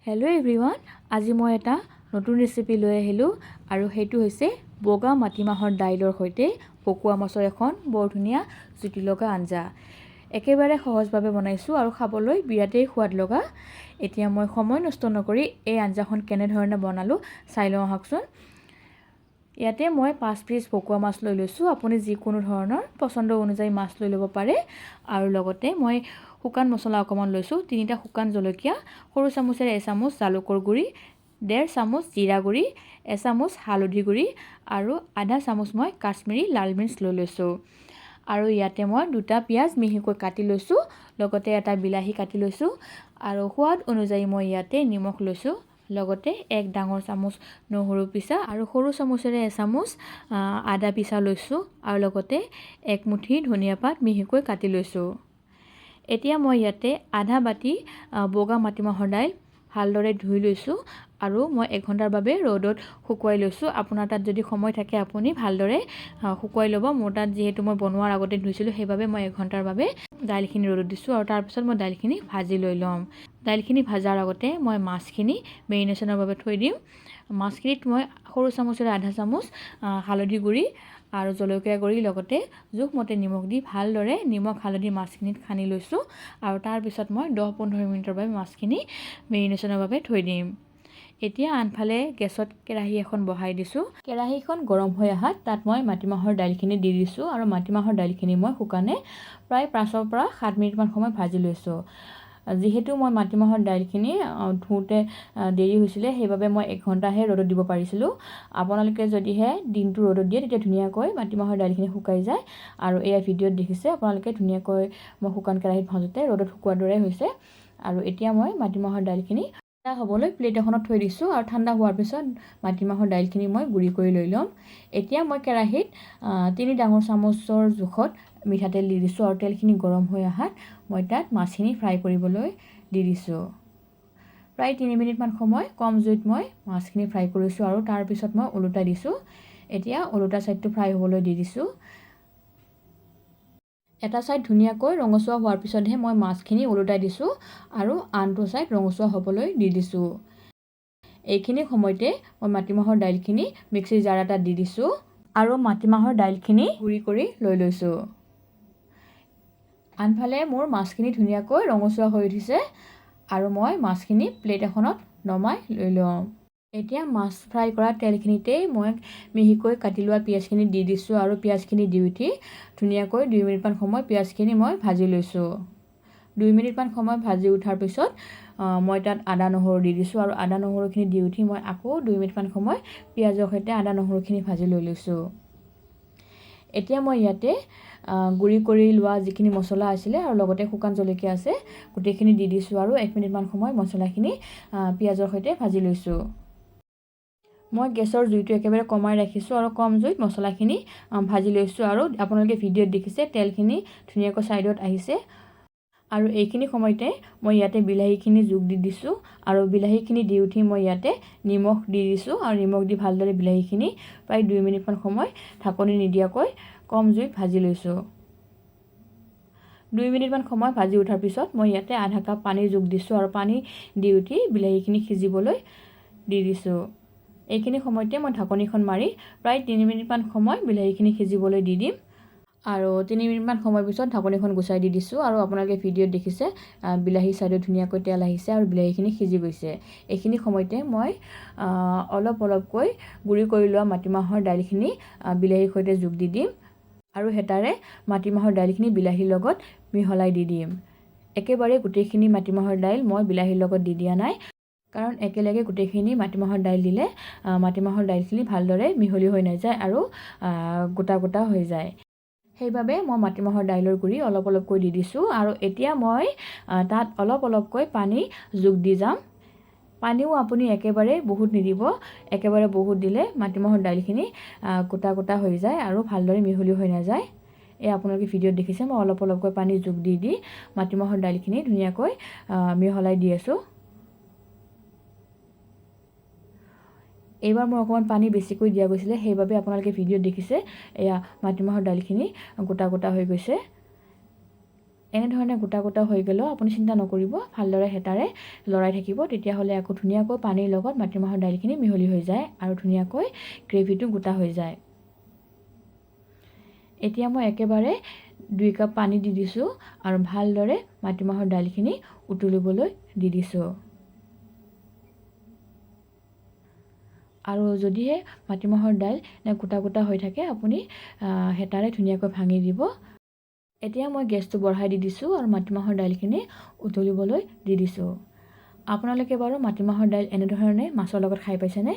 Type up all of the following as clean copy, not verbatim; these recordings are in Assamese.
হেল্ল' এভৰিৱান, আজি মই এটা নতুন ৰেচিপি লৈ আহিলোঁ আৰু সেইটো হৈছে বগা মাটিমাহৰ দাইলৰ সৈতে ভকুৱা মাছৰ এখন বৰ ধুনীয়া জুতি লগা আঞ্জা। একেবাৰে সহজভাৱে বনাইছোঁ আৰু খাবলৈ বিৰাটেই সোৱাদ লগা। এতিয়া মই সময় নষ্ট নকৰি এই আঞ্জাখন কেনেধৰণে বনালোঁ চাই লওঁ আহকচোন। ইয়াতে মই 5 পিচ ভকুৱা মাছ লৈ লৈছোঁ। আপুনি যিকোনো ধৰণৰ পচন্দ অনুযায়ী মাছ লৈ ল'ব পাৰে। আৰু লগতে মই শুকান মছলা অকণমান লৈছোঁ। 3টা শুকান জলকীয়া, সৰু চামুচেৰে এচামুচ জালুকৰ গুড়ি, 1.5 চামুচ জিৰা গুড়ি, এচামুচ হালধি গুড়ি আৰু আধা চামুচ মই কাশ্মীৰী লাল মিৰ্চ লৈ লৈছোঁ। আৰু ইয়াতে মই 2টা পিঁয়াজ মিহিকৈ কাটি লৈছোঁ, লগতে এটা বিলাহী কাটি লৈছোঁ আৰু সোৱাদ অনুযায়ী মই ইয়াতে নিমখ লৈছোঁ। লগতে 1 ডাঙৰ চামুচ নহৰু পিছা আৰু সৰু চামুচেৰে এচামুচ আদা পিছা লৈছোঁ আৰু লগতে 1 মুঠি ধনিয়া পাত মিহিকৈ কাটি লৈছোঁ। এতিয়া মই ইয়াতে আধা বাতি বগা মাটিমাহৰ দাইল ভালদৰে ধুই লৈছোঁ আৰু মই 1 ঘণ্টাৰ বাবে ৰ'দত শুকুৱাই লৈছোঁ। আপোনাৰ তাত যদি সময় থাকে আপুনি ভালদৰে শুকুৱাই ল'ব। মোৰ তাত যিহেতু মই বনোৱাৰ আগতে ধুইছিলোঁ, সেইবাবে মই 1 ঘণ্টাৰ বাবে দাইলখিনি ৰ'দত দিছোঁ আৰু তাৰপিছত মই দাইলখিনি ভাজি লৈ ল'ম। দাইলখিনি ভাজাৰ আগতে মই মাছখিনি মেৰিনেশ্যনৰ বাবে থৈ দিম। মাছখিনিত মই সৰু চামুচেৰে আধা চামুচ হালধি গুড়ি আৰু জলকীয়া গুড়ি লগতে জোখমতে নিমখ দি ভালদৰে নিমখ হালধি মাছখিনিত সানি লৈছোঁ আৰু তাৰপিছত মই 10-15 মিনিটৰ বাবে মাছখিনি মেৰিনেশ্যনৰ বাবে থৈ দিম। এতিয়া আনফালে গেছত কেৰাহী এখন বহাই দিছোঁ। কেৰাহীখন গৰম হৈ অহাত তাত মই মাটিমাহৰ দাইলখিনি দি দিছোঁ আৰু মাটিমাহৰ দাইলখিনি মই শুকানে প্ৰায় 5-ৰ পৰা 7 মিনিটমান সময় ভাজি লৈছোঁ। যিহেতু মই মাটিমাহৰ দাইলখিনি ধুওঁতে দেৰি হৈছিলে, সেইবাবে মই 1 ঘণ্টাহে ৰ'দত দিব পাৰিছিলোঁ। আপোনালোকে যদিহে দিনটো ৰ'দত দিয়ে তেতিয়া ধুনীয়াকৈ মাটিমাহৰ দাইলখিনি শুকাই যায় আৰু এয়া ভিডিঅ'ত দেখিছে আপোনালোকে ধুনীয়াকৈ মই শুকান কেৰাহীত ভাজোঁতে ৰ'দত শুকোৱাৰ দৰে হৈছে। আৰু এতিয়া মই মাটিমাহৰ দাইলখিনি ঠাণ্ডা হ'বলৈ প্লেট এখনত থৈ দিছোঁ আৰু ঠাণ্ডা হোৱাৰ পিছত মাটিমাহৰ দাইলখিনি মই গুড়ি কৰি লৈ ল'ম। এতিয়া মই কেৰাহীত 3 ডাঙৰ চামুচৰ জোখত মিঠাতেল দি দিছোঁ আৰু তেলখিনি গৰম হৈ অহাত মই তাত মাছখিনি ফ্ৰাই কৰিবলৈ দি দিছোঁ। প্ৰায় 3 মিনিটমান সময় কম জুইত মই মাছখিনি ফ্ৰাই কৰিছোঁ আৰু তাৰপিছত মই ওলোটাই দিছোঁ। এতিয়া ওলোটা ছাইডটো ফ্ৰাই হ'বলৈ দি দিছোঁ। এটা ছাইড ধুনীয়াকৈ ৰঙচুৱা হোৱাৰ পিছতহে মই মাছখিনি ওলোটাই দিছোঁ আৰু আনটো ছাইড ৰঙচুৱা হ'বলৈ দি দিছোঁ। এইখিনি সময়তে মই মাটিমাহৰ দাইলখিনি মিক্সিৰ জাৰ এটাত দি দিছোঁ আৰু মাটিমাহৰ দাইলখিনি গুড়ি কৰি লৈ লৈছোঁ। আনফালে মোৰ মাছখিনি ধুনীয়াকৈ ৰঙচুৱা হৈ উঠিছে আৰু মই মাছখিনি প্লেট এখনত নমাই লৈ ল'ম। এতিয়া মাছ ফ্ৰাই কৰা তেলখিনিতেই মই মিহিকৈ কাটি লোৱা পিঁয়াজখিনি দি দিছোঁ আৰু পিঁয়াজখিনি দি উঠি ধুনীয়াকৈ 2 মিনিটমান সময় পিঁয়াজখিনি মই ভাজি লৈছোঁ। 2 মিনিটমান সময় ভাজি উঠাৰ পিছত মই তাত আদা নহৰু দি দিছোঁ আৰু আদা নহৰুখিনি দি উঠি মই আকৌ 2 মিনিটমান সময় পিঁয়াজৰ সৈতে আদা নহৰুখিনি ভাজি লৈ লৈছোঁ। এতিয়া মই ইয়াতে গুড়ি কৰি লোৱা যিখিনি মছলা আছিলে আৰু লগতে শুকান জলকীয়া আছে গোটেইখিনি দি দিছোঁ আৰু 1 মিনিটমান সময় মছলাখিনি পিঁয়াজৰ সৈতে ভাজি লৈছোঁ। মই গেছৰ জুইটো একেবাৰে কমাই ৰাখিছোঁ আৰু কম জুইত মছলাখিনি ভাজি লৈছোঁ আৰু আপোনালোকে ভিডিঅ'ত দেখিছে তেলখিনি ধুনীয়াকৈ ছাইডত আহিছে। আৰু এইখিনি সময়তে মই ইয়াতে বিলাহীখিনি যোগ দি দিছোঁ আৰু বিলাহীখিনি দি উঠি মই ইয়াতে নিমখ দি দিছোঁ আৰু নিমখ দি ভালদৰে বিলাহীখিনি প্ৰায় 2 মিনিটমান সময় ঢাকনি নিদিয়াকৈ কম জুইত ভাজি লৈছোঁ। 2 মিনিটমান সময় ভাজি উঠাৰ পিছত মই ইয়াতে আধা কাপ পানী যোগ দিছোঁ আৰু পানী দি উঠি বিলাহীখিনি সিজিবলৈ দি দিছোঁ। এইখিনি সময়তে মই ঢাকনিখন মাৰি প্ৰায় 3 মিনিটমান সময় বিলাহীখিনি সিজিবলৈ দি দিম আৰু 3 মিনিটমান সময়ৰ পিছত ঢাকনিখন গুচাই দি দিছোঁ আৰু আপোনালোকে ভিডিঅ'ত দেখিছে বিলাহী চাইডত ধুনীয়াকৈ তেল আহিছে আৰু বিলাহীখিনি সিজি গৈছে। এইখিনি সময়তে মই অলপকৈ গুড়ি কৰি লোৱা মাটিমাহৰ দাইলখিনি বিলাহীৰ সৈতে যোগ দি দিম আৰু হেতাৰে মাটিমাহৰ দাইলখিনি বিলাহীৰ লগত মিহলাই দি দিম। একেবাৰে গোটেইখিনি মাটিমাহৰ দাইল মই বিলাহীৰ লগত দি দিয়া নাই, কাৰণ একেলগে গোটেইখিনি মাটিমাহৰ দাইল দিলে মাটিমাহৰ দাইলখিনি ভালদৰে মিহলি হৈ নাযায় আৰু গোটা গোটা হৈ যায়। সেইবাবে মই মাটিমাহৰ দাইলৰ গুড়ি অলপকৈ দি দিছোঁ আৰু এতিয়া মই তাত অলপকৈ পানী যোগ দি যাম। পানীও আপুনি একেবাৰে বহুত নিদিব, একেবাৰে বহুত দিলে মাটিমাহৰ দাইলখিনি গোটা গোটা হৈ যায় আৰু ভালদৰে মিহলি হৈ নাযায়। এই আপোনালোকে ভিডিঅ'ত দেখিছে মই অলপকৈ পানী যোগ দি মাটিমাহৰ দাইলখিনি ধুনীয়াকৈ মিহলাই দি আছোঁ। এইবাৰ মই অকণমান পানী বেছিকৈ দিয়া গৈছিলে, সেইবাবে আপোনালোকে ভিডিঅ'ত দেখিছে এয়া মাটিমাহৰ দাইলখিনি গোটা গোটা হৈ গৈছে। এনেধৰণে গোটা গোটা হৈ গ'লেও আপুনি চিন্তা নকৰিব, ভালদৰে হেতাৰে লৰাই থাকিব, তেতিয়াহ'লে আকৌ ধুনীয়াকৈ পানীৰ লগত মাটিমাহৰ দাইলখিনি মিহলি হৈ যায় আৰু ধুনীয়াকৈ গ্ৰেভিটো গোটা হৈ যায়। এতিয়া মই একেবাৰে 2 কাপ পানী দি দিছোঁ আৰু ভালদৰে মাটিমাহৰ দাইলখিনি উতলিবলৈ দি দিছোঁ। আৰু যদিহে মাটিমাহৰ দাইল গোটা গোটা হৈ থাকে, আপুনি হেতাৰে ধুনীয়াকৈ ভাঙি দিব। এতিয়া মই গেছটো বঢ়াই দি দিছোঁ আৰু মাটিমাহৰ দাইলখিনি উতলিবলৈ দি দিছোঁ। আপোনালোকে বাৰু মাটিমাহৰ দাইল এনেধৰণে মাছৰ লগত খাই পাইছেনে?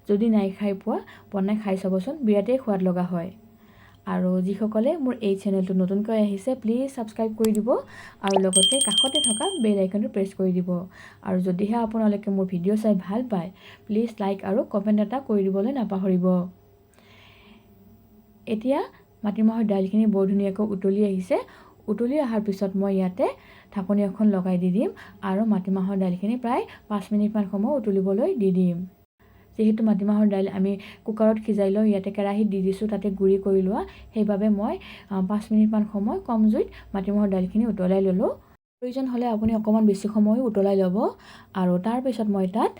যদি নাই খাই পোৱা, বনাই খাই চাবচোন, বিৰাটেই সোৱাদ লগা হয়। আৰু যিসকলে মোৰ এই চেনেলটো নতুনকৈ আহিছে, প্লিজ ছাবস্ক্ৰাইব কৰি দিব আৰু লগতে কাষতে থকা বেল আইকনটো প্ৰেছ কৰি দিব। আৰু যদিহে আপোনালোকে মোৰ ভিডিঅ' চাই ভাল পায়, প্লিজ লাইক আৰু কমেণ্ট এটা কৰি দিবলৈ নাপাহৰিব। এতিয়া মাটিমাহৰ দাইলখিনি বৰ ধুনীয়াকৈ উতলি আহিছে। উতলি অহাৰ পিছত মই ইয়াতে ঢাকনি এখন লগাই দি দিম আৰু মাটিমাহৰ দাইলখিনি প্ৰায় 5 মিনিটমান সময় উতলিবলৈ দি দিম। যিহেতু মাটিমাহৰ দাইল আমি কুকাৰত সিজাই লৈ ইয়াতে কেৰাহীত দি দিছোঁ, তাতে গুড়ি কৰি লোৱা, সেইবাবে মই 5 মিনিটমান সময় কম জুইত মাটিমাহৰ দাইলখিনি উতলাই ল'লোঁ। প্ৰয়োজন হ'লে আপুনি অকণমান বেছি সময় উতলাই ল'ব। আৰু তাৰপিছত মই তাত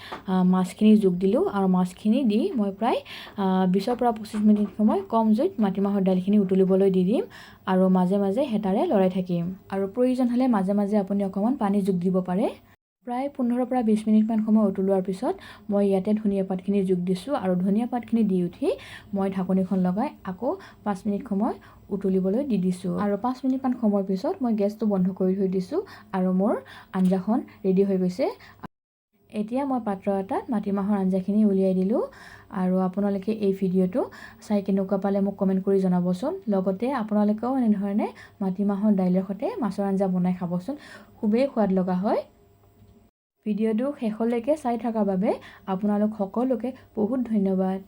মাছখিনি যোগ দিলোঁ আৰু মাছখিনি দি মই প্ৰায় 20 পৰা 25 মিনিট সময় কম জুইত মাটিমাহৰ দাইলখিনি উতলিবলৈ দি দিম আৰু মাজে মাজে হেতাৰে লৰাই থাকিম। আৰু প্ৰয়োজন হ'লে মাজে মাজে আপুনি অকণমান পানী যোগ দিব পাৰে। প্ৰায় 15 পৰা 20 মিনিটমান সময় উতলোৱাৰ পিছত মই ইয়াতে ধনিয়া পাতখিনি যোগ দিছোঁ আৰু ধনিয়া পাতখিনি দি উঠি মই ঢাকনিখন লগাই আকৌ 5 মিনিট সময় উতলিবলৈ দি দিছোঁ। আৰু 5 মিনিটমান সময়ৰ পিছত মই গেছটো বন্ধ কৰি থৈ দিছোঁ আৰু মোৰ আঞ্জাখন ৰেডি হৈ গৈছে। এতিয়া মই পাত্ৰ এটাত মাটিমাহৰ আঞ্জাখিনি উলিয়াই দিলোঁ আৰু আপোনালোকে এই ভিডিঅ'টো চাই কেনেকুৱা পালে মোক কমেণ্ট কৰি জনাবচোন। লগতে আপোনালোকেও এনেধৰণে মাটিমাহৰ দাইলৰ সৈতে মাছৰ আঞ্জা বনাই খাবচোন, খুবেই সোৱাদ লগা হয়। ভিডিঅ'টো শেষলৈকে চাই থকাৰ বাবে আপোনালোক সকলোকে বহুত ধন্যবাদ।